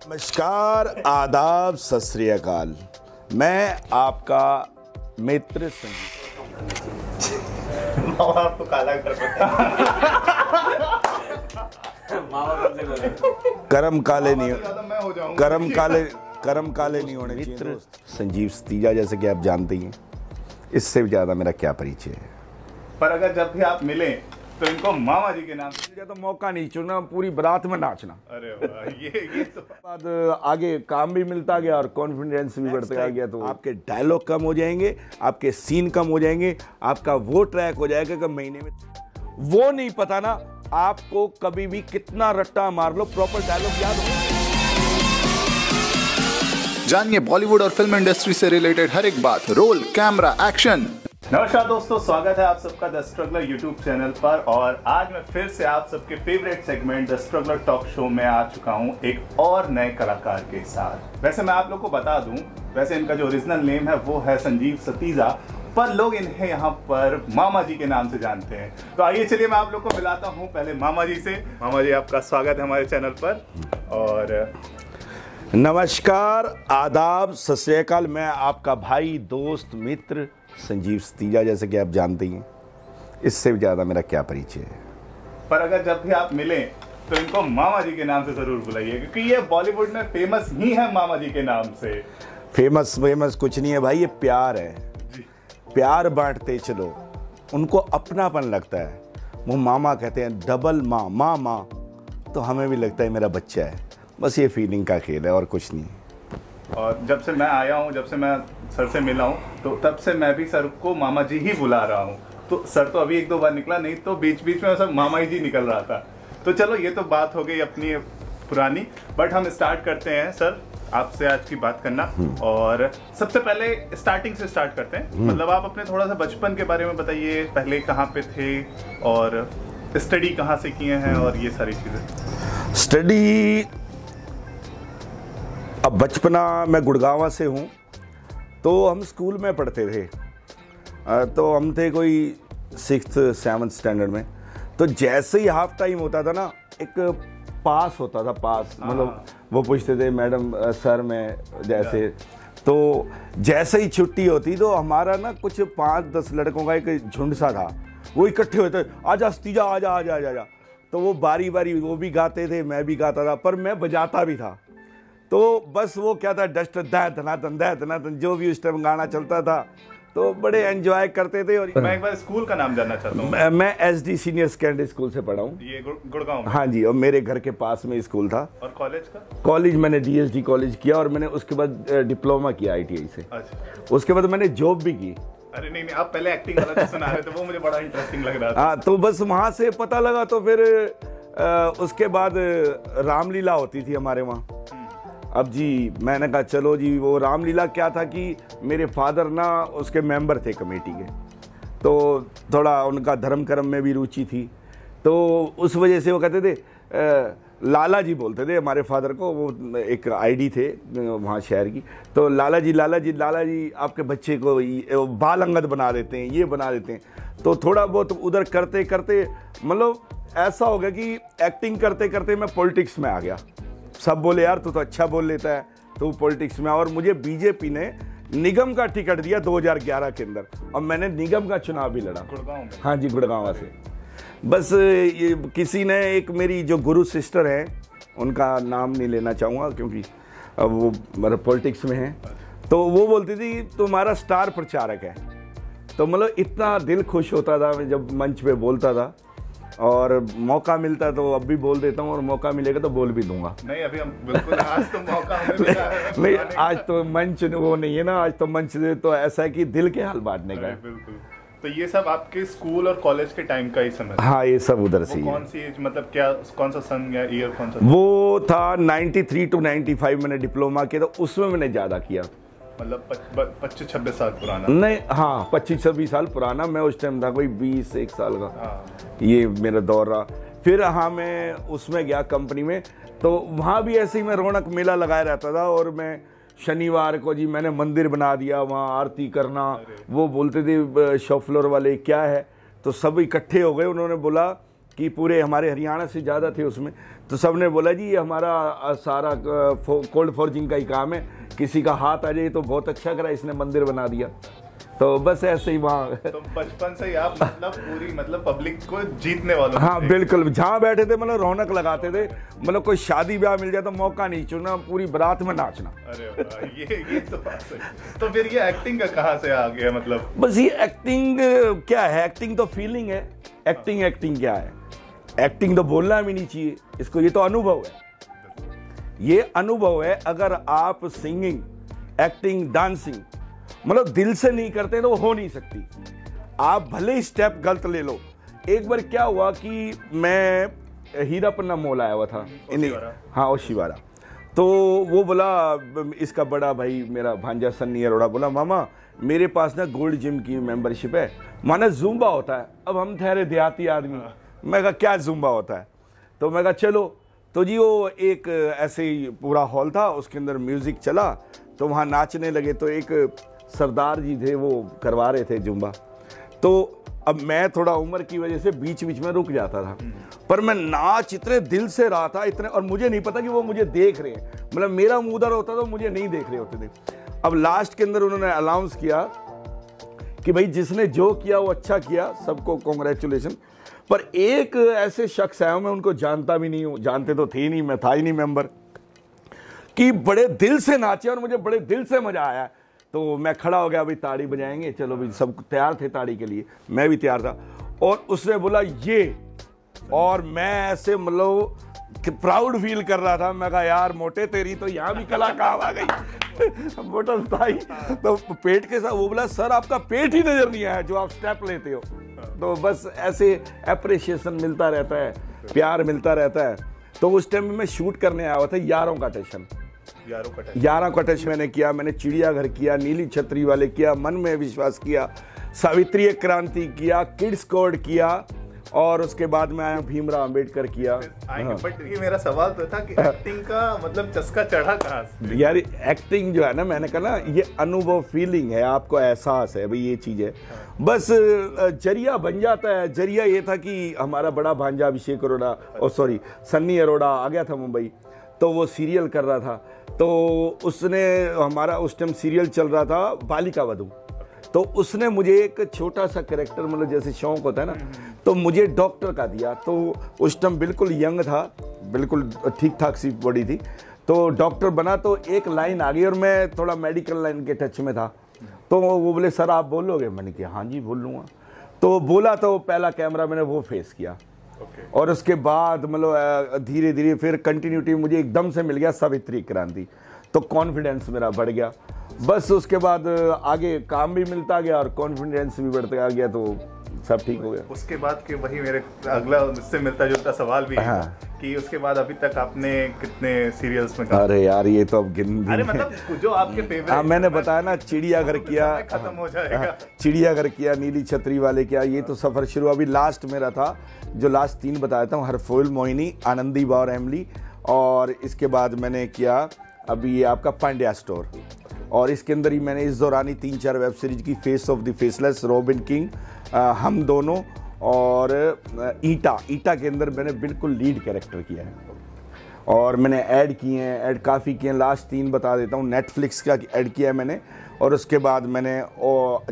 नमस्कार, आदाब, सत श्री अकाल। मैं आपका मित्र संजीव। आपको काला कर कर्म काले नहीं, कर्म काले नहीं होने चाहिए। संजीव सतीजा, जैसे कि आप जानते ही हैं, इससे भी ज्यादा मेरा क्या परिचय है। पर अगर जब भी आप मिले तो इनको मामा जी के नाम से तो मौका नहीं चुना, पूरी बारात में नाचना। अरे वाह, ये तो बाद आगे काम भी मिलता गया और कॉन्फिडेंस भी बढ़ता गया। तो आपके डायलॉग कम हो जाएंगे, आपके सीन कम हो जाएंगे, आपका वो ट्रैक हो जाएगा कि महीने में वो नहीं पता ना आपको कभी भी कितना रट्टा मार लो, प्रॉपर डायलॉग याद हो। जानिए बॉलीवुड और फिल्म इंडस्ट्री से रिलेटेड हर एक बात, रोल, कैमरा, एक्शन। नमस्कार दोस्तों, स्वागत है आप सबका द स्ट्रगलर यूट्यूब चैनल पर। और आज मैं फिर से आप सबके favourite segment the struggler talk show में आ चुका हूं एक और नए कलाकार के साथ। वैसे मैं आप लोग को बता दूं, वैसे इनका जो ओरिजिनल नेम है वो है संजीव सतीजा, पर लोग इन्हें यहाँ पर मामा जी के नाम से जानते हैं। तो आइए चलिए मैं आप लोग को मिलाता हूँ पहले मामा जी से। मामा जी, आपका स्वागत है हमारे चैनल पर। और नमस्कार, आदाब, सत श्री अकाल। मैं आपका भाई, दोस्त, मित्र संजीव सतीजा, जैसे कि आप जानते ही हैं, इससे भी ज्यादा मेरा क्या परिचय है। पर अगर जब भी आप मिले तो इनको मामा जी के नाम से जरूर बुलाइए, क्योंकि ये बॉलीवुड में फेमस ही है मामा जी के नाम से। फेमस कुछ नहीं है भाई, ये प्यार है। प्यार बांटते चलो, उनको अपनापन लगता है। वो मामा कहते हैं, डबल माँ, तो हमें भी लगता है मेरा बच्चा है। बस ये फीलिंग का खेल है और कुछ नहीं। और जब से मैं आया हूँ, जब से मैं सर से मिला हूँ, तो तब से मैं भी सर को मामा जी ही बुला रहा हूँ। तो सर तो अभी एक दो बार निकला, नहीं तो बीच बीच में सब मामा ही जी निकल रहा था। तो चलो, ये तो बात हो गई अपनी पुरानी, बट हम स्टार्ट करते हैं सर आपसे आज की बात करना। और सबसे पहले स्टार्टिंग से स्टार्ट करते हैं। मतलब आप अपने थोड़ा सा बचपन के बारे में बताइए, पहले कहाँ पे थे और स्टडी कहाँ से किए हैं और ये सारी चीजें। स्टडी, अब बचपना मैं गुड़गांव से हूँ, तो हम स्कूल में पढ़ते थे। तो हम थे कोई 6th 7th स्टैंडर्ड में। तो जैसे ही हाफ टाइम होता था ना, एक पास होता था, पास मतलब वो पूछते थे मैडम सर में जैसे। तो जैसे ही छुट्टी होती तो हमारा ना कुछ 5-10 लड़कों का एक झुंड सा था, वो इकट्ठे होते, आजा सतीजा, आजा आजा आजा आजा। तो वो बारी बारी वो भी गाते थे, मैं भी गाता था, पर मैं बजाता भी था। तो बस वो क्या था, डस्ट धनाधन जो भी उस टाइम गाना चलता था, तो बड़े एंजॉय करते थे। और मैं एक बार स्कूल का नाम जानना चाहता हूँ। मैं SD सीनियर सेकेंडरी स्कूल से पढ़ा हूँ, ये गुड़गांव में। हाँ जी, और मेरे घर के पास में स्कूल था। और कॉलेज का? कॉलेज मैंने DSD कॉलेज किया और मैंने उसके बाद डिप्लोमा किया ITI से। अच्छा। उसके बाद मैंने जॉब भी की। अरे नहीं, आप पहले एक्टिंग वाला जो सुना रहे थे वो मुझे बड़ा इंटरेस्टिंग लग रहा था। हाँ, तो बस वहाँ से पता लगा। तो फिर उसके बाद रामलीला होती थी हमारे वहाँ। अब जी मैंने कहा चलो जी, वो रामलीला क्या था कि मेरे फादर ना उसके मेंबर थे कमेटी के, तो थोड़ा उनका धर्म कर्म में भी रुचि थी। तो उस वजह से वो कहते थे, लाला जी बोलते थे हमारे फादर को, वो एक ID थे वहाँ शहर की। तो लाला जी आपके बच्चे को बाल अंगद बना देते हैं, ये बना देते हैं। तो थोड़ा बहुत उधर करते करते मतलब ऐसा हो गया कि एक्टिंग करते करते मैं पॉलिटिक्स में आ गया। सब बोले यार तू तो अच्छा बोल लेता है, तो पॉलिटिक्स में। और मुझे बीजेपी ने निगम का टिकट दिया 2011 के अंदर, और मैंने निगम का चुनाव भी लड़ा गुड़गांव में। हाँ जी, गुड़गांव से। बस ये किसी ने, एक मेरी जो गुरु सिस्टर है, उनका नाम नहीं लेना चाहूँगा क्योंकि अब वो मतलब पॉलिटिक्स में है, तो वो बोलती थी तुम्हारा स्टार प्रचारक है। तो मतलब इतना दिल खुश होता था मैं जब मंच पे बोलता था, और मौका मिलता तो अब भी बोल देता हूँ, और मौका मिलेगा तो बोल भी दूंगा। नहीं, अभी हम बिल्कुल, आज तो मौका हमें मिला है। नहीं, आज तो मंच वो नहीं है ना, आज तो मंच तो ऐसा है कि दिल के हाल बांटने का है। बिल्कुल। तो ये सब आपके स्कूल और कॉलेज के टाइम का ही समय? हाँ, ये सब उधर से ही है। कौन सी एज, मतलब क्या, कौन सा सन या ईयर कौन सा? वो था 93 to 95 मैंने डिप्लोमा किया, तो उसमें मैंने ज्यादा किया। मतलब 25-26 साल पुराना? नहीं, हाँ 25-26 साल पुराना। मैं उस टाइम था कोई 21 साल का। हाँ। ये मेरा दौर रहा। फिर हाँ, मैं उसमें गया कंपनी में, तो वहाँ भी ऐसे ही मैं रौनक मेला लगाया रहता था। और मैं शनिवार को जी मैंने मंदिर बना दिया, वहाँ आरती करना। वो बोलते थे शॉप फ्लोर वाले क्या है, तो सब इकट्ठे हो गए। उन्होंने बोला कि पूरे हमारे हरियाणा से ज़्यादा थे उसमें, तो सबने बोला जी ये हमारा सारा कोल्ड फॉर्जिंग का ही काम है, किसी का हाथ आ जाए तो बहुत अच्छा करा, इसने मंदिर बना दिया। तो बस ऐसे ही वहाँ तो बचपन से ही आप मतलब पूरी मतलब पब्लिक को जीतने वालों। हाँ बिल्कुल, जहाँ बैठे थे मतलब रौनक लगाते थे, मतलब कोई शादी ब्याह मिल जाए तो मौका नहीं चुना, पूरी बारात में नाचना। अरे वाह, ये तो बात सही। तो फिर ये एक्टिंग का कहाँ से आ गया मतलब? बस ये एक्टिंग क्या है, एक्टिंग तो फीलिंग है। एक्टिंग क्या है, एक्टिंग तो बोलना भी नहीं चाहिए इसको, ये तो अनुभव है, ये अनुभव है। अगर आप सिंगिंग, एक्टिंग, डांसिंग मतलब दिल से नहीं करते तो हो नहीं सकती। आप भले ही स्टेप गलत ले लो। एक बार क्या हुआ कि मैं हीरापन्ना मॉल आया हुआ था, हाँ ओशिवारा, तो वो बोला, इसका बड़ा भाई मेरा भांजा सन्नी अरोड़ा बोला, मामा मेरे पास ना गोल्ड जिम की मेंबरशिप है, माना जुम्बा होता है। अब हम ठहरे देहाती आदमी, मैं कहा क्या जुम्बा होता है, तो मैं कहा चलो। तो जी वो एक ऐसे ही पूरा हॉल था, उसके अंदर म्यूजिक चला तो वहाँ नाचने लगे। तो एक सरदार जी थे वो करवा रहे थे जुम्बा। तो अब मैं थोड़ा उम्र की वजह से बीच बीच में रुक जाता था, पर मैं नाच इतने दिल से रहा था, इतने, और मुझे नहीं पता कि वो मुझे देख रहे हैं, मतलब मेरा मुंह उधर होता तो मुझे नहीं देख रहे होते थे। अब लास्ट के अंदर उन्होंने अनाउंस किया कि भाई जिसने जो किया वो अच्छा किया, सबको कॉन्ग्रेचुलेशन। पर एक ऐसे शख्स है, मैं उनको जानता भी नहीं हूँ, जानते तो थे नहीं, मैं था ही नहीं मेंबर, कि बड़े दिल से नाचे और मुझे बड़े दिल से मजा आया। तो मैं खड़ा हो गया, भाई ताड़ी बजाएंगे, चलो भाई, सब तैयार थे ताड़ी के लिए, मैं भी तैयार था। और उसने बोला ये, और मैं ऐसे मतलब प्राउड फील कर रहा था। मैं कहा यार मोटे तेरी तो यहाँ भी कला कहाँ आ गई। मोटा था ही, तो पेट के साथ वो बोला सर आपका पेट ही नजर नहीं आया जो आप स्टेप लेते हो। तो बस ऐसे अप्रिशिएशन मिलता रहता है, प्यार मिलता रहता है। तो उस टाइम में मैं शूट करने आया हुआ था यारों का टशन, 11 का टच मैंने किया। मैंने चिड़ियाघर किया, नीली छतरी वाले किया, मन में विश्वास किया, सावित्री क्रांति किया, किड्स कोड किया, और उसके बाद में आया भीमराव अंबेडकर किया। हाँ। बट ये मेरा सवाल तो था कि एक्टिंग का मतलब चस्का चढ़ा कहाँ से? यार एक्टिंग जो है ना, मैंने कहा ना, ये अनुभव, फीलिंग है, आपको एहसास है भाई ये चीज है। बस जरिया बन जाता है। जरिया ये था कि हमारा बड़ा भांजा अभिषेक अरोड़ा, सॉरी सन्नी अरोड़ा आ गया था मुंबई, तो वो सीरियल कर रहा था। तो उसने, हमारा उस टाइम सीरियल चल रहा था बालिका वधू, तो उसने मुझे एक छोटा सा कैरेक्टर, मतलब जैसे शौक होता है ना, तो मुझे डॉक्टर का दिया। तो उस टाइम बिल्कुल यंग था, बिल्कुल ठीक ठाक सी बॉडी थी, तो डॉक्टर बना। तो एक लाइन आ गई और मैं थोड़ा मेडिकल लाइन के टच में था, तो वो बोले सर आप बोलोगे? मैंने कहा हाँ जी बोल लूँगा। तो बोला, तो पहला कैमरा मैंने वो फेस किया। और उसके बाद मतलब धीरे धीरे फिर कंटिन्यूटी मुझे एकदम से मिल गया सावित्री क्रांति, तो कॉन्फिडेंस मेरा बढ़ गया। बस उसके बाद आगे काम भी मिलता गया और कॉन्फिडेंस भी बढ़ता गया, तो सब ठीक हो गया। उसके बाद के वही मेरे अगला इससे मिलता जुलता सवाल भी है कि उसके बाद अभी तक आपने कितने सीरियल्स में काम? अरे यार ये तो अब गिन, अरे मतलब जो आपके फेवरेट, मैंने बताया ना, चिड़ियाघर किया, खत्म हो जाएगा, चिड़ियाघर किया, नीली छतरी वाले किया, ये तो सफर शुरू। अभी लास्ट मेरा था, जो लास्ट 3 बताया था, हर फूल मोहिनी, आनंदी बार एमली, और इसके बाद मैंने किया अभी ये आपका पांड्या स्टोर, और इसके अंदर ही मैंने इस दौरान ही 3-4 वेब सीरीज की, face of the faceless, robin king, हम दोनों, और ईटा के अंदर मैंने बिल्कुल लीड कैरेक्टर किया है। और मैंने ऐड किए हैं, ऐड काफ़ी किए हैं। लास्ट 3 बता देता हूँ। नेटफ्लिक्स का ऐड किया है मैंने, और उसके बाद मैंने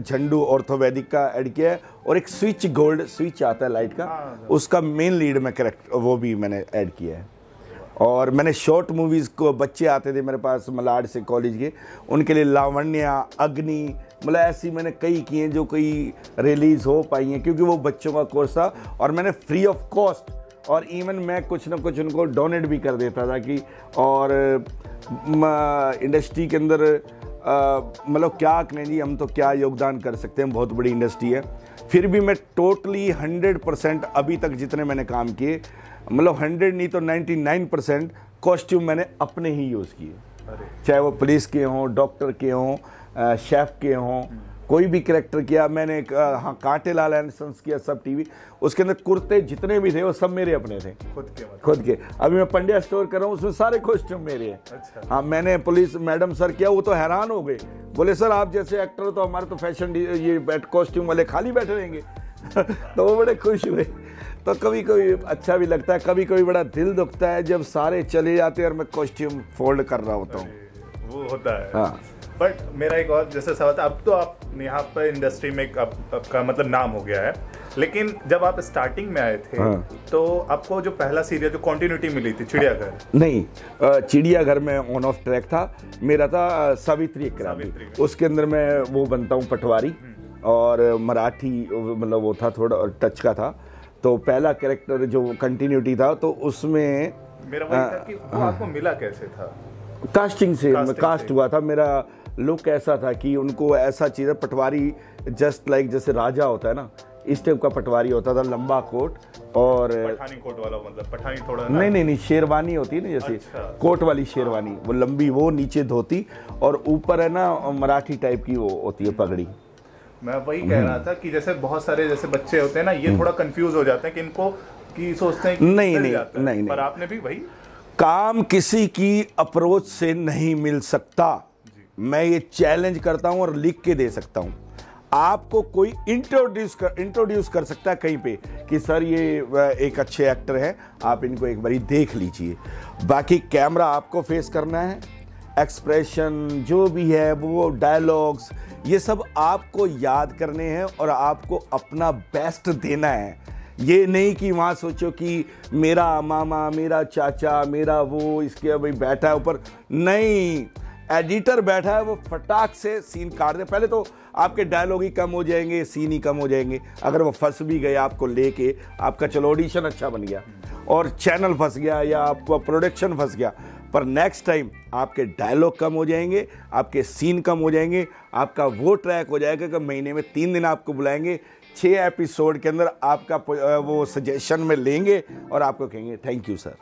झंडू ऑर्थोवैदिक का ऐड किया है, और एक स्विच गोल्ड स्विच आता है लाइट का, उसका मेन लीड में कैरेक्टर वो भी मैंने ऐड किया है। और मैंने शॉर्ट मूवीज़ को, बच्चे आते थे मेरे पास मलाड से कॉलेज के, उनके लिए लावण्या, अग्नि, मतलब ऐसी मैंने कई की हैं जो कई रिलीज़ हो पाई हैं, क्योंकि वो बच्चों का कोर्स था और मैंने फ्री ऑफ कॉस्ट, और इवन मैं कुछ ना कुछ उनको डोनेट भी कर देता था कि, और इंडस्ट्री के अंदर मतलब क्या करें जी, हम तो क्या योगदान कर सकते हैं, बहुत बड़ी इंडस्ट्री है। फिर भी मैं टोटली 100% अभी तक जितने मैंने काम किए, मतलब 100 नहीं तो 99% कॉस्ट्यूम मैंने अपने ही यूज़ किए, चाहे वो पुलिस के हों, डॉक्टर के हों, शेफ के हों, कोई भी कैरेक्टर किया मैंने। हाँ, कांटेलाल एंडसन्स किया, सब टीवी, उसके अंदर कुर्ते जितने भी थे वो सब मेरे अपने थे, खुद के। अभी मैं पंड्या स्टोर कर रहा हूँ, उसमें सारे कॉस्ट्यूम मेरे हैं। अच्छा। हाँ, मैंने पुलिस मैडम सर किया, वो तो हैरान हो गए, बोले सर आप जैसे एक्टर हो तो हमारे तो फैशन ये कॉस्ट्यूम वाले खाली बैठे रहेंगे। तो वो बड़े खुश हुए। तो कभी कभी अच्छा भी लगता है, कभी कभी बड़ा दिल दुखता है जब सारे चले जाते हैं और मैं कॉस्ट्यूम फोल्ड कर रहा होता हूँ। वो होता है। हाँ। बट मेरा एक और जैसे सवाल था, अब तो आप यहाँ पर इंडस्ट्री में आपका मतलब नाम हो गया है, लेकिन जब आप स्टार्टिंग में आए थे तो आपको जो पहला सीरियल जो कंटिन्यूटी मिली थी चिड़ियाघर? नहीं, चिड़ियाघर में ऑन ऑफ ट्रैक था मेरा, था सावित्री क्रांति, उसके अंदर मैं वो बनता हूँ पटवारी, और मराठी मतलब वो था थोड़ा टच का था। तो पहला कैरेक्टर जो कंटिन्यूटी था तो उसमें मेरा वही था कि वो आपको मिला कैसे था? कास्टिंग से कास्ट हुआ था। मेरा लुक ऐसा था कि उनको ऐसा चीज़ है, पटवारी जस्ट लाइक जैसे राजा होता है ना, इस टाइप का पटवारी होता था, लंबा कोट और पठानी कोट वाला, मतलब पठानी थोड़ा नहीं शेरवानी होती है ना जैसे, अच्छा। कोट वाली शेरवानी, वो लंबी, वो नीचे धोती और ऊपर है ना मराठी टाइप की वो होती है पगड़ी। मैं वही कह रहा था कि जैसे बहुत सारे जैसे बच्चे होते हैं ना, ये थोड़ा कंफ्यूज हो जाते हैं कि इनको कि सोचते हैं कि नहीं, पर आपने भी वही काम किसी की अप्रोच से नहीं मिल सकता। मैं ये चैलेंज करता हूं और लिख के दे सकता हूं। आपको कोई इंट्रोड्यूस कर सकता है कहीं पे कि सर ये एक अच्छे एक्टर हैं, आप इनको एक बारी देख लीजिए। बाकी कैमरा आपको फेस करना है, एक्सप्रेशन जो भी है, वो डायलॉग्स, ये सब आपको याद करने हैं और आपको अपना बेस्ट देना है। ये नहीं कि वहाँ सोचो कि मेरा मामा, मेरा चाचा, मेरा वो इसके भाई बैठा है ऊपर, नहीं, एडिटर बैठा है, वो फटाक से सीन काट दे। पहले तो आपके डायलॉग ही कम हो जाएंगे, सीन ही कम हो जाएंगे। अगर वो फंस भी गए आपको लेके, आपका चलो ऑडिशन अच्छा बन गया और चैनल फंस गया या आपका प्रोडक्शन फंस गया, पर नेक्स्ट टाइम आपके डायलॉग कम हो जाएंगे, आपके सीन कम हो जाएंगे, आपका वो ट्रैक हो जाएगा कि महीने में 3 दिन आपको बुलाएंगे, 6 एपिसोड के अंदर आपका वो सजेशन में लेंगे और आपको कहेंगे थैंक यू सर।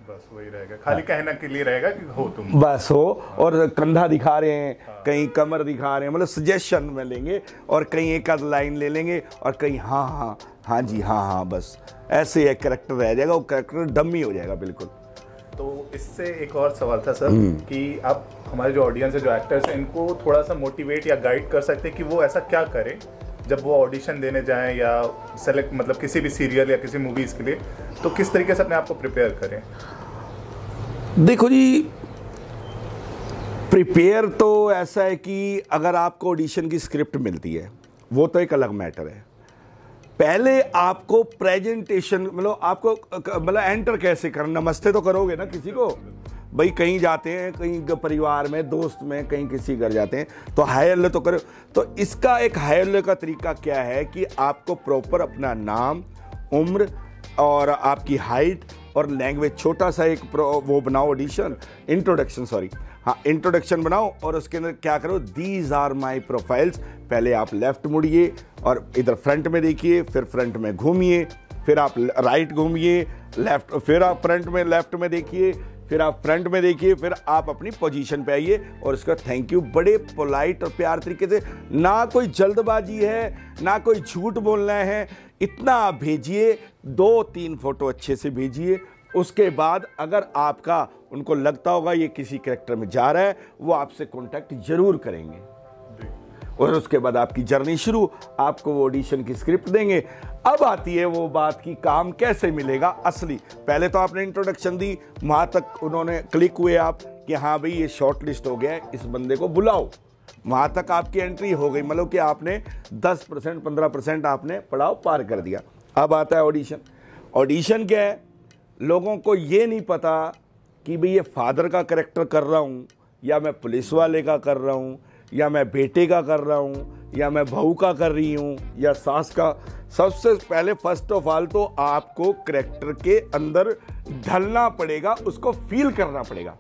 बस वही रहेगा, खाली कहना के लिए रहेगा कि हो तुम, बस हो, और कंधा दिखा रहे हैं, कहीं कमर दिखा रहे हैं, मतलब सजेशन में लेंगे, और कहीं एक आध लाइन ले लेंगे और कहीं हाँ जी हाँ, बस ऐसे एक कैरेक्टर रह जाएगा, वो कैरेक्टर डम्मी हो जाएगा बिल्कुल। तो इससे एक और सवाल था सर कि आप हमारे जो ऑडियंस है, जो एक्टर्स हैं, इनको थोड़ा सा मोटिवेट या गाइड कर सकते हैं कि वो ऐसा क्या करें जब वो ऑडिशन देने जाएं या सेलेक्ट मतलब किसी भी सीरियल या किसी मूवीज के लिए, तो किस तरीके से अपने आप को प्रिपेयर करें? देखो जी, प्रिपेयर तो ऐसा है कि अगर आपको ऑडिशन की स्क्रिप्ट मिलती है वो तो एक अलग मैटर है। पहले आपको प्रेजेंटेशन, मतलब आपको मतलब एंटर कैसे करना, नमस्ते तो करोगे ना किसी को, भाई कहीं जाते हैं, कहीं परिवार में, दोस्त में, कहीं किसी घर जाते हैं तो हाय हेलो तो करो। तो इसका एक हाय हेलो का तरीका क्या है कि आपको प्रॉपर अपना नाम, उम्र और आपकी हाइट और लैंग्वेज, छोटा सा एक वो बनाओ ऑडिशन, इंट्रोडक्शन बनाओ और उसके अंदर क्या करो, दीज आर माई प्रोफाइल्स। पहले आप लेफ्ट मुड़िए और इधर फ्रंट में देखिए, फिर फ्रंट में घूमिए, फिर आप राइट घूमिए, लेफ्ट, फिर आप फ्रंट में लेफ्ट में देखिए, फिर आप फ्रंट में देखिए, फिर आप अपनी पोजीशन पे आइए और उसका थैंक यू बड़े पोलाइट और प्यार तरीके से, ना कोई जल्दबाजी है, ना कोई झूठ बोलना है, इतना आप भेजिए, 2-3 फोटो अच्छे से भेजिए। उसके बाद अगर आपका उनको लगता होगा ये किसी कैरेक्टर में जा रहा है, वो आपसे कांटेक्ट जरूर करेंगे और उसके बाद आपकी जर्नी शुरू। आपको वो ऑडिशन की स्क्रिप्ट देंगे। अब आती है वो बात कि काम कैसे मिलेगा असली। पहले तो आपने इंट्रोडक्शन दी, वहां तक उन्होंने क्लिक हुए आप कि हाँ भाई ये शॉर्ट लिस्ट हो गया है, इस बंदे को बुलाओ, वहां तक आपकी एंट्री हो गई, मतलब कि आपने 10% 15% आपने पड़ाव पार कर दिया। अब आता है ऑडिशन। ऑडिशन क्या है, लोगों को ये नहीं पता कि भाई ये फादर का कैरेक्टर कर रहा हूँ या मैं पुलिस वाले का कर रहा हूँ या मैं बेटे का कर रहा हूँ या मैं बहू का कर रही हूँ या सास का। सबसे पहले फर्स्ट ऑफ ऑल तो आपको कैरेक्टर के अंदर ढलना पड़ेगा, उसको फील करना पड़ेगा।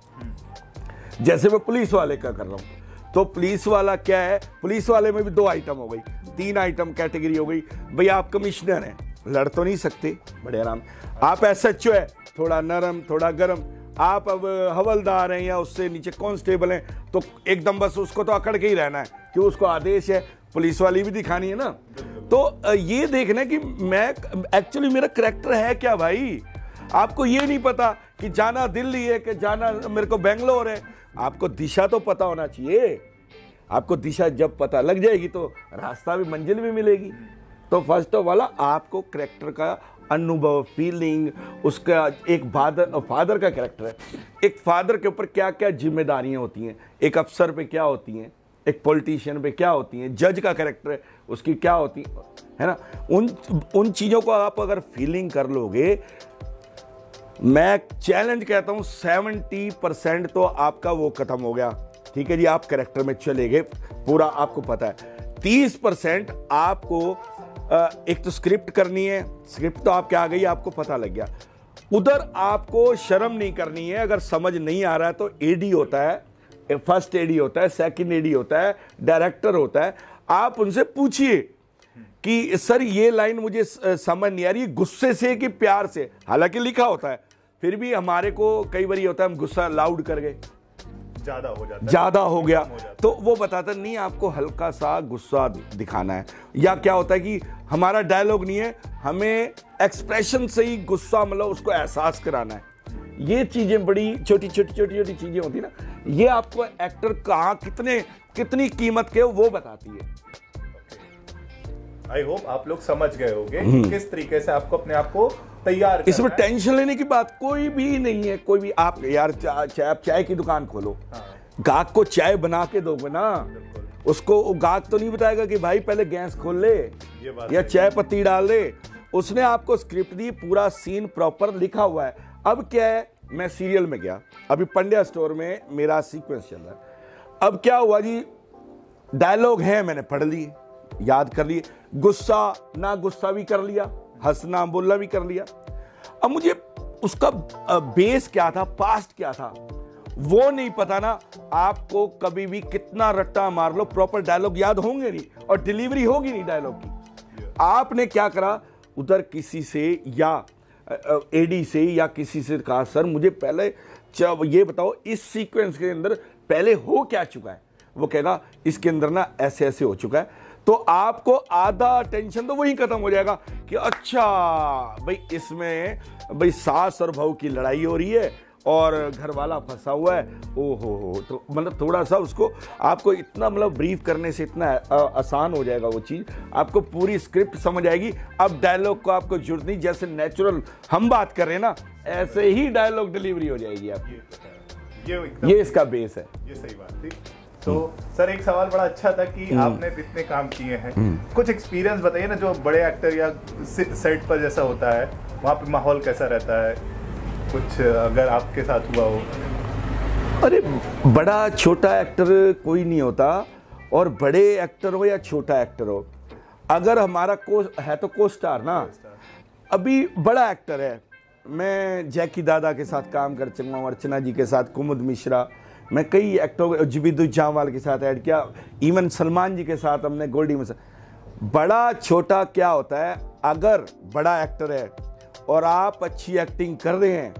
जैसे मैं पुलिस वाले का कर रहा हूँ तो पुलिस वाला क्या है, पुलिस वाले में भी 2 आइटम हो गई, 3 आइटम कैटेगरी हो गई। भाई आप कमिश्नर हैं, लड़ तो नहीं सकते बड़े आराम, आप SHO है, थोड़ा नरम थोड़ा गर्म, आप अब हवलदार हैं या उससे नीचे कांस्टेबल हैं, तो एकदम बस उसको तो अकड़ के ही रहना है कि उसको आदेश है, पुलिस वाली भी दिखानी है ना। तो ये देखना कि मैं एक्चुअली मेरा कैरेक्टर है क्या भाई। आपको ये नहीं पता कि जाना दिल्ली है कि जाना मेरे को बेंगलोर है, आपको दिशा तो पता होना चाहिए। आपको दिशा जब पता लग जाएगी तो रास्ता भी, मंजिल भी मिलेगी। तो फर्स्ट ऑफ ऑल आपको कैरेक्टर का अनुभव, फीलिंग, उसका एक फादर का कैरेक्टर है, एक फादर के ऊपर क्या क्या जिम्मेदारियां होती हैं, एक अफसर पे क्या होती हैं, एक पॉलिटिशियन पे क्या होती हैं, जज का कैरेक्टर है उसकी क्या होती है ना, उन चीज़ों को आप अगर फीलिंग कर लोगे, मैं चैलेंज कहता हूं 70% तो आपका वो खत्म हो गया। ठीक है जी, आप कैरेक्टर में चले गए, पूरा आपको पता है। 30% आपको एक तो स्क्रिप्ट करनी है, स्क्रिप्ट तो आपके आ गई, आपको पता लग गया। उधर आपको शर्म नहीं करनी है, अगर समझ नहीं आ रहा है तो एडी होता है, फर्स्ट एडी होता है, सेकंड एडी होता है, डायरेक्टर होता है, आप उनसे पूछिए कि सर ये लाइन मुझे समझ नहीं आ रही, गुस्से से कि प्यार से, हालांकि लिखा होता है, फिर भी हमारे को कई बार होता है हम गुस्सा लाउड कर गए, ज्यादा हो गया, तो वो बताता नहीं, आपको हल्का सा गुस्सा दिखाना है। या क्या होता है कि हमारा डायलॉग नहीं है, हमें एक्सप्रेशन से ही गुस्सा, मतलब उसको एहसास कराना है। ये चीजें बड़ी छोटी चीजें होती है ना, ये आपको एक्टर कहाँ कितनी कीमत के वो बताती है। आई होप आप लोग समझ गए होंगे कि किस तरीके से आपको अपने आप को तैयार करना है। इसमें टेंशन लेने की बात कोई भी नहीं है, कोई भी। आप यार चाय की दुकान खोलो, गाहक को चाय बना के दोगे ना, उसको गाहक तो नहीं बताएगा कि भाई पहले गैस खोल ले या चाय पत्ती डाल दे। उसने आपको स्क्रिप्ट दी, पूरा सीन प्रॉपर लिखा हुआ है। अब क्या है, मैं सीरियल में गया, अभी पंड्या स्टोर में मेरा सीक्वेंस चल रहा है। अब क्या हुआ जी, डायलॉग है, मैंने पढ़ लिए, याद कर लिए, गुस्सा ना गुस्सा भी कर लिया, हंसना बोलना भी कर लिया। अब मुझे उसका बेस क्या था, पास्ट क्या था, वो नहीं पता ना। आपको कभी भी कितना रट्टा मार लो, प्रॉपर डायलॉग याद होंगे नहीं और डिलीवरी होगी नहीं डायलॉग की। आपने क्या करा, उधर किसी से या एडी से या किसी से कहा, सर मुझे पहले ये बताओ इस सीक्वेंस के अंदर पहले हो क्या चुका है। वो कहेगा इसके अंदर ना ऐसे ऐसे हो चुका है, तो आपको आधा टेंशन तो वही खत्म हो जाएगा कि अच्छा भाई इसमें भाई सास और बहू की लड़ाई हो रही है और घर वाला फंसा हुआ है। ओहो, तो मतलब थोड़ा सा उसको आपको इतना मतलब ब्रीफ करने से इतना आसान हो जाएगा वो चीज़, आपको पूरी स्क्रिप्ट समझ आएगी। अब डायलॉग को आपको जरूरत नहीं, जैसे नेचुरल हम बात कर रहे हैं ना, ऐसे ही डायलॉग डिलीवरी हो जाएगी आपकी। ये इसका बेस है। ये सही बात थी। तो सर एक सवाल बड़ा अच्छा था कि आपने इतने काम किए हैं, कुछ एक्सपीरियंस बताइए ना, जो बड़े एक्टर या सेट पर जैसा होता है वहाँ पे माहौल कैसा रहता है, कुछ अगर आपके साथ हुआ हो। अरे बड़ा छोटा एक्टर कोई नहीं होता, और बड़े एक्टर हो या छोटा एक्टर हो, अगर हमारा है तो को स्टार ना। अभी बड़ा एक्टर है, मैं जैकी दादा के साथ काम कर चुका हूँ, अर्चना जी के साथ, कुमुद मिश्रा, मैं कई एक्टरों, जुबिदु जामवाल के साथ ऐड किया, इवन सलमान जी के साथ हमने गोल्डी में। बड़ा छोटा क्या होता है, अगर बड़ा एक्टर है और आप अच्छी एक्टिंग कर रहे हैं,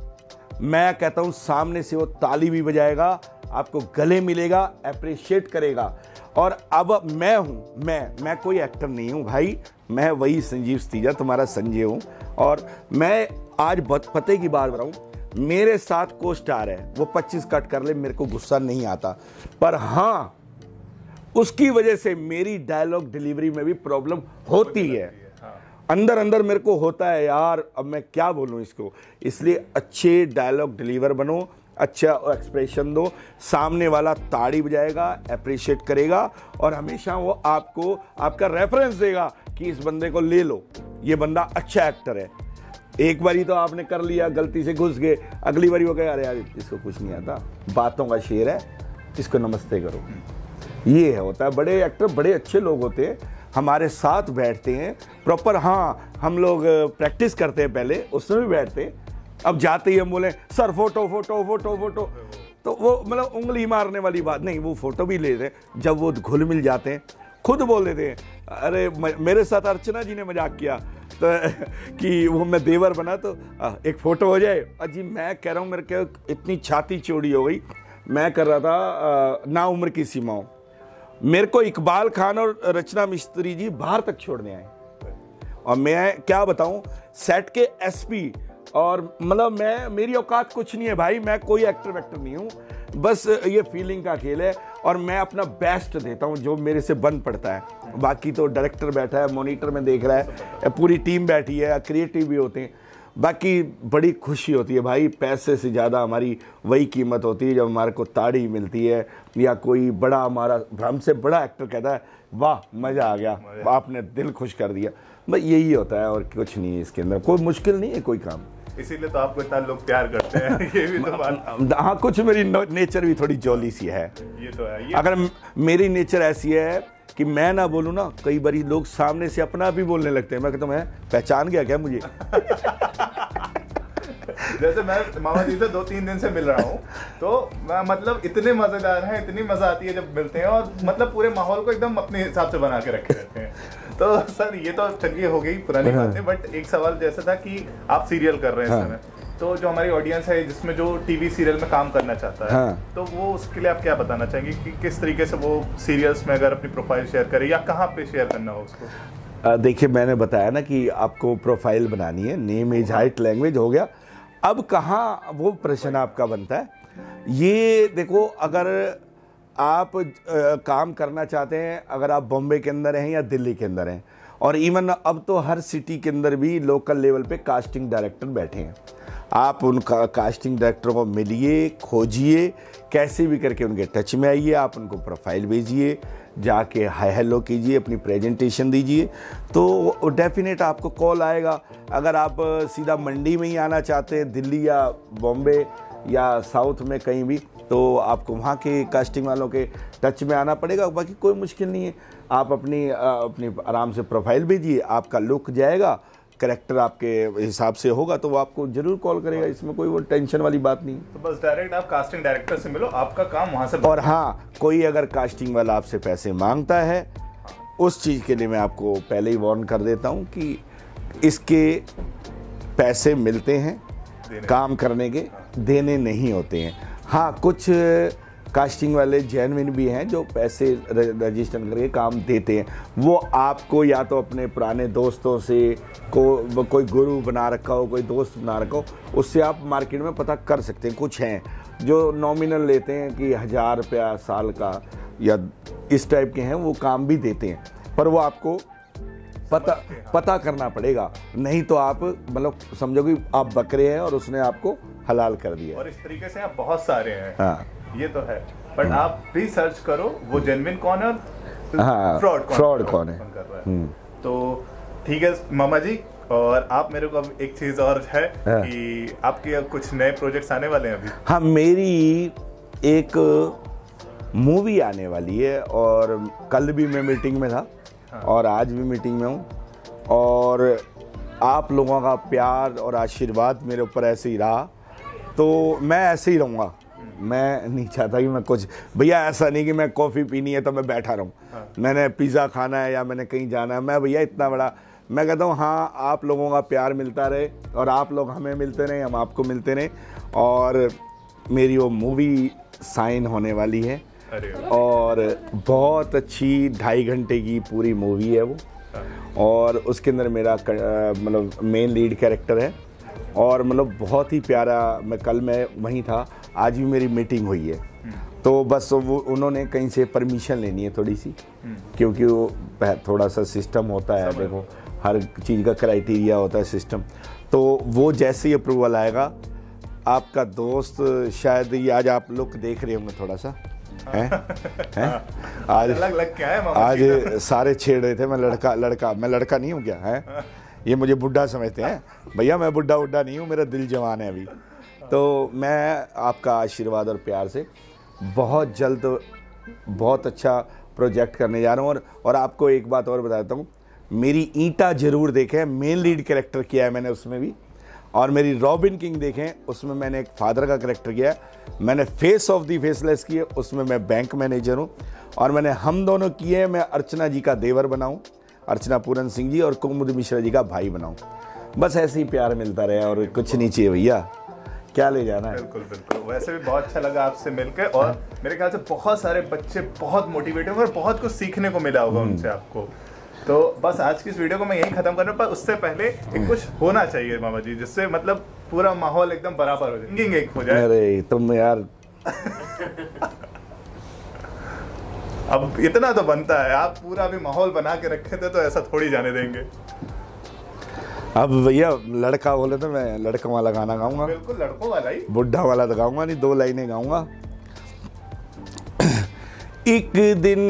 मैं कहता हूं सामने से वो ताली भी बजाएगा, आपको गले मिलेगा, अप्रिशिएट करेगा। और अब मैं हूं, मैं कोई एक्टर नहीं हूं भाई, मैं वही संजीव स्तीजा, तुम्हारा संजय हूं। और मैं आज पते की बात बताऊं, मेरे साथ को स्टार है, वो 25 कट कर ले, मेरे को गुस्सा नहीं आता, पर हाँ उसकी वजह से मेरी डायलॉग डिलीवरी में भी प्रॉब्लम होती है। अंदर अंदर मेरे को होता है यार, अब मैं क्या बोलूं इसको। इसलिए अच्छे डायलॉग डिलीवर बनो, अच्छा एक्सप्रेशन दो, सामने वाला ताड़ी बजाएगा, अप्रिशिएट करेगा, और हमेशा वो आपको आपका रेफरेंस देगा कि इस बंदे को ले लो, ये बंदा अच्छा एक्टर है। एक बारी तो आपने कर लिया, गलती से घुस गए, अगली बारी वो कहे अरे यार इसको कुछ नहीं आता, बातों का शेर है, इसको नमस्ते करो। ये होता है, बड़े एक्टर बड़े अच्छे लोग होते हैं, हमारे साथ बैठते हैं प्रॉपर। हाँ, हम लोग प्रैक्टिस करते हैं पहले, उसमें भी बैठते हैं। अब जाते ही हम बोले sir photo photo photo photo, तो वो मतलब उंगली मारने वाली बात नहीं, वो फोटो भी लेते हैं। जब वो घुल मिल जाते हैं, खुद बोल देते हैं, अरे मेरे साथ अर्चना जी ने मजाक किया तो कि वो मैं देवर बना तो एक फ़ोटो हो जाए। अजी मैं कह रहा हूँ, मेरे को इतनी छाती चौड़ी हो गई, मैं कर रहा था ना उम्र की सीमाओं, मेरे को इकबाल खान और रचना मिस्त्री जी बाहर तक छोड़ने आए, और मैं क्या बताऊं, सेट के एसपी, और मतलब मेरी औकात कुछ नहीं है भाई, मैं कोई एक्टर वेक्टर नहीं हूं, बस ये फीलिंग का खेल है और मैं अपना बेस्ट देता हूँ जो मेरे से बन पड़ता है। बाकी तो डायरेक्टर बैठा है, मॉनिटर में देख रहा है, पूरी टीम बैठी है, क्रिएटिव भी होते हैं। बाकी बड़ी खुशी होती है भाई, पैसे से ज़्यादा हमारी वही कीमत होती है जब हमारे को ताड़ी मिलती है या कोई बड़ा हमारा हमसे बड़ा एक्टर कहता है वाह मज़ा आ गया, आपने दिल खुश कर दिया। बस यही होता है और कुछ नहीं है इसके अंदर, कोई मुश्किल नहीं है कोई काम। इसीलिए तो आपको इतना लोग प्यार करते हैं। ये भी तो बात। हाँ, कुछ मेरी नेचर भी थोड़ी जॉली सी है। ये तो है। अगर मेरी नेचर ऐसी है कि मैं ना बोलूँ ना, कई बारी लोग सामने से अपना आप ही बोलने लगते हैं। मैं कहता हूँ मैं पहचान गया क्या मुझे? जैसे मैं मामा जी से 2-3 दिन से मिल रहा हूँ तो मतलब इतने मजेदार हैं, इतनी मजा आती है जब मिलते हैं और मतलब पूरे माहौल को एकदम अपने हिसाब से बना के रखे रहते हैं। तो सर ये तो चलिए हो गई पुरानी बातें, बट एक सवाल जैसा था कि आप सीरियल कर रहे हैं इस समय, तो जो हमारी ऑडियंस है जिसमें जो टीवी सीरियल में काम करना चाहता है, तो वो उसके लिए आप क्या बताना चाहेंगे कि किस तरीके से वो सीरियल्स में अगर अपनी प्रोफाइल शेयर करे या कहाँ पे शेयर करना हो उसको? देखिए मैंने बताया ना कि आपको प्रोफाइल बनानी है, नेम एज हाइट लैंग्वेज हो गया। अब कहाँ वो प्रश्न आपका बनता है, ये देखो अगर आप काम करना चाहते हैं, अगर आप बॉम्बे के अंदर हैं या दिल्ली के अंदर हैं, और इवन अब तो हर सिटी के अंदर भी लोकल लेवल पे कास्टिंग डायरेक्टर बैठे हैं, आप उनका कास्टिंग डायरेक्टर को मिलिए, खोजिए, कैसे भी करके उनके टच में आइए, आप उनको प्रोफाइल भेजिए, जाके हाय हेलो कीजिए, अपनी प्रेजेंटेशन दीजिए, तो डेफिनेट आपको कॉल आएगा। अगर आप सीधा मंडी में ही आना चाहते हैं, दिल्ली या बॉम्बे या साउथ में कहीं भी, तो आपको वहाँ के कास्टिंग वालों के टच में आना पड़ेगा। बाकी कोई मुश्किल नहीं है, आप अपनी आराम से प्रोफाइल भेजिए, आपका लुक जाएगा, कैरेक्टर आपके हिसाब से होगा तो वो आपको जरूर कॉल करेगा, इसमें कोई वो टेंशन वाली बात नहीं। तो बस डायरेक्ट आप कास्टिंग डायरेक्टर से मिलो, आपका काम वहाँ से। और हाँ, कोई अगर कास्टिंग वाला आपसे पैसे मांगता है, उस चीज़ के लिए मैं आपको पहले ही वार्न कर देता हूँ कि इसके पैसे मिलते हैं काम करने के, देने नहीं होते हैं। हाँ, कुछ कास्टिंग वाले जेन्युइन भी हैं जो पैसे रजिस्टर करके काम देते हैं, वो आपको या तो अपने पुराने दोस्तों से कोई गुरु बना रखा हो, कोई दोस्त बना रखा हो, उससे आप मार्केट में पता कर सकते हैं। कुछ हैं जो नॉमिनल लेते हैं कि 1000 रुपया साल का या इस टाइप के हैं, वो काम भी देते हैं, पर वो आपको पता करना पड़ेगा, नहीं तो आप मतलब समझो कि आप बकरे हैं और उसने आपको हलाल कर दिया। और इस तरीके से आप बहुत सारे हैं। हाँ, ये तो है, बट आप भी सर्च करो वो जेन्युइन कौन है, फ्रॉड कौन है। तो ठीक है मामा जी, और आप मेरे को अब एक चीज और है कि आपके कुछ नए प्रोजेक्ट्स आने वाले हैं अभी। हाँ, मेरी एक मूवी आने वाली है और कल भी मैं मीटिंग में था और आज भी मीटिंग में हूँ, और आप लोगों का प्यार और आशीर्वाद मेरे ऊपर ऐसे ही रहा तो मैं ऐसे ही रहूँगा। मैं नहीं चाहता कि मैं कुछ, भैया ऐसा नहीं कि मैं कॉफ़ी पीनी है तो मैं बैठा रहूँ, मैंने पिज़्ज़ा खाना है या मैंने कहीं जाना है, मैं भैया इतना बड़ा, मैं कहता हूँ हाँ, आप लोगों का प्यार मिलता रहे और आप लोग हमें मिलते रहे, हम आपको मिलते रहे। और मेरी वो मूवी साइन होने वाली है और बहुत अच्छी 2.5 घंटे की पूरी मूवी है वो, और उसके अंदर मेरा मतलब मेन लीड कैरेक्टर है और मतलब बहुत ही प्यारा। मैं वहीं था, आज भी मेरी मीटिंग हुई है, तो बस वो उन्होंने कहीं से परमिशन लेनी है थोड़ी सी, क्योंकि वो थोड़ा सा सिस्टम होता है, देखो हर चीज़ का क्राइटेरिया होता है सिस्टम, तो वो जैसे ही अप्रूवल आएगा, आपका दोस्त शायद ये आज आप लोग देख रहे होंगे थोड़ा सा हैं आज अलग क्या है आज सारे छेड़ रहे थे, मैं लड़का नहीं हूँ क्या है, ये मुझे बुढ़ा समझते हैं, भैया मैं बुढ़ा नहीं हूँ, मेरा दिल जवान है अभी। तो मैं आपका आशीर्वाद और प्यार से बहुत जल्द बहुत अच्छा प्रोजेक्ट करने जा रहा हूँ। और आपको एक बात और बताता हूँ, मेरी ईंटा जरूर देखें, मेन लीड कैरेक्टर किया है मैंने उसमें भी, और मेरी रॉबिन किंग देखें, उसमें मैंने एक फादर का कैरेक्टर किया है, मैंने फेस ऑफ द फेसलेस किए, उसमें मैं बैंक मैनेजर हूँ, और मैंने हम दोनों किए मैं अर्चना जी का देवर बनाऊँ, अर्चना पूरन सिंह जी, और कुमुद मिश्रा जी का भाई बनाऊँ। बस ऐसे ही प्यार मिलता रहे और कुछ नहीं चाहिए भैया, क्या ले जाना है। बिल्कुल बिल्कुल, वैसे भी बहुत अच्छा लगा आपसे मिलकर, और मेरे ख्याल से बहुत सारे बच्चे बहुत मोटिवेटेड होंगे और बहुत कुछ सीखने को मिला होगा उनसे आपको। तो बस आज की इस वीडियो को मैं यही खत्म कर रहा हूँ, पर उससे पहले एक कुछ होना चाहिए मामा जी, जिससे मतलब पूरा माहौल एकदम बराबर हो जाए, एक हो जाए। अरे तुम यार अब इतना तो बनता है, आप पूरा भी माहौल बना के रखे थे तो ऐसा थोड़ी जाने देंगे। अब भैया लड़का बोले तो मैं लड़कों वाला गाना गाऊंगा, बिल्कुल लड़कों वाला ही। बुढ़ा वाला तो गाऊंगा नहीं, 2 लाइनें गाऊंगा। एक दिन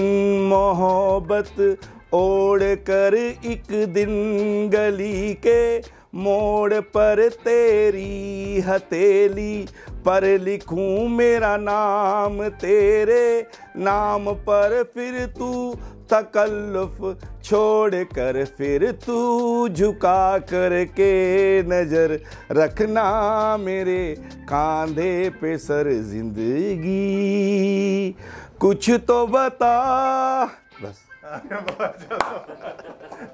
मोहब्बत ओढ़ कर एक दिन गली के मोड़ पर तेरी हथेली पर लिखूं मेरा नाम तेरे नाम पर, फिर तू तकल्लुफ छोड़ कर फिर तू झुका कर के नजर रखना मेरे कांधे पे सर जिंदगी, कुछ तो बता। बस।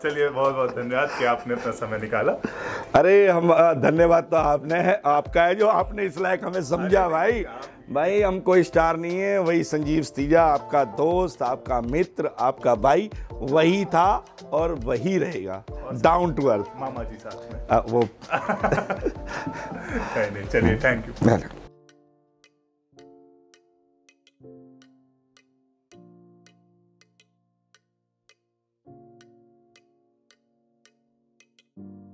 चलिए बहुत बहुत धन्यवाद कि आपने अपना समय निकाला। अरे हम धन्यवाद तो आपने है, आपका है जो आपने इस लायक हमें समझा भाई। भाई हम कोई स्टार नहीं है, वही संजीव स्तीजा आपका दोस्त, आपका मित्र, आपका भाई वही था और वही रहेगा, डाउन टू अर्थ मामा जी साथ में वो। नहीं, चलिए थैंक यू। you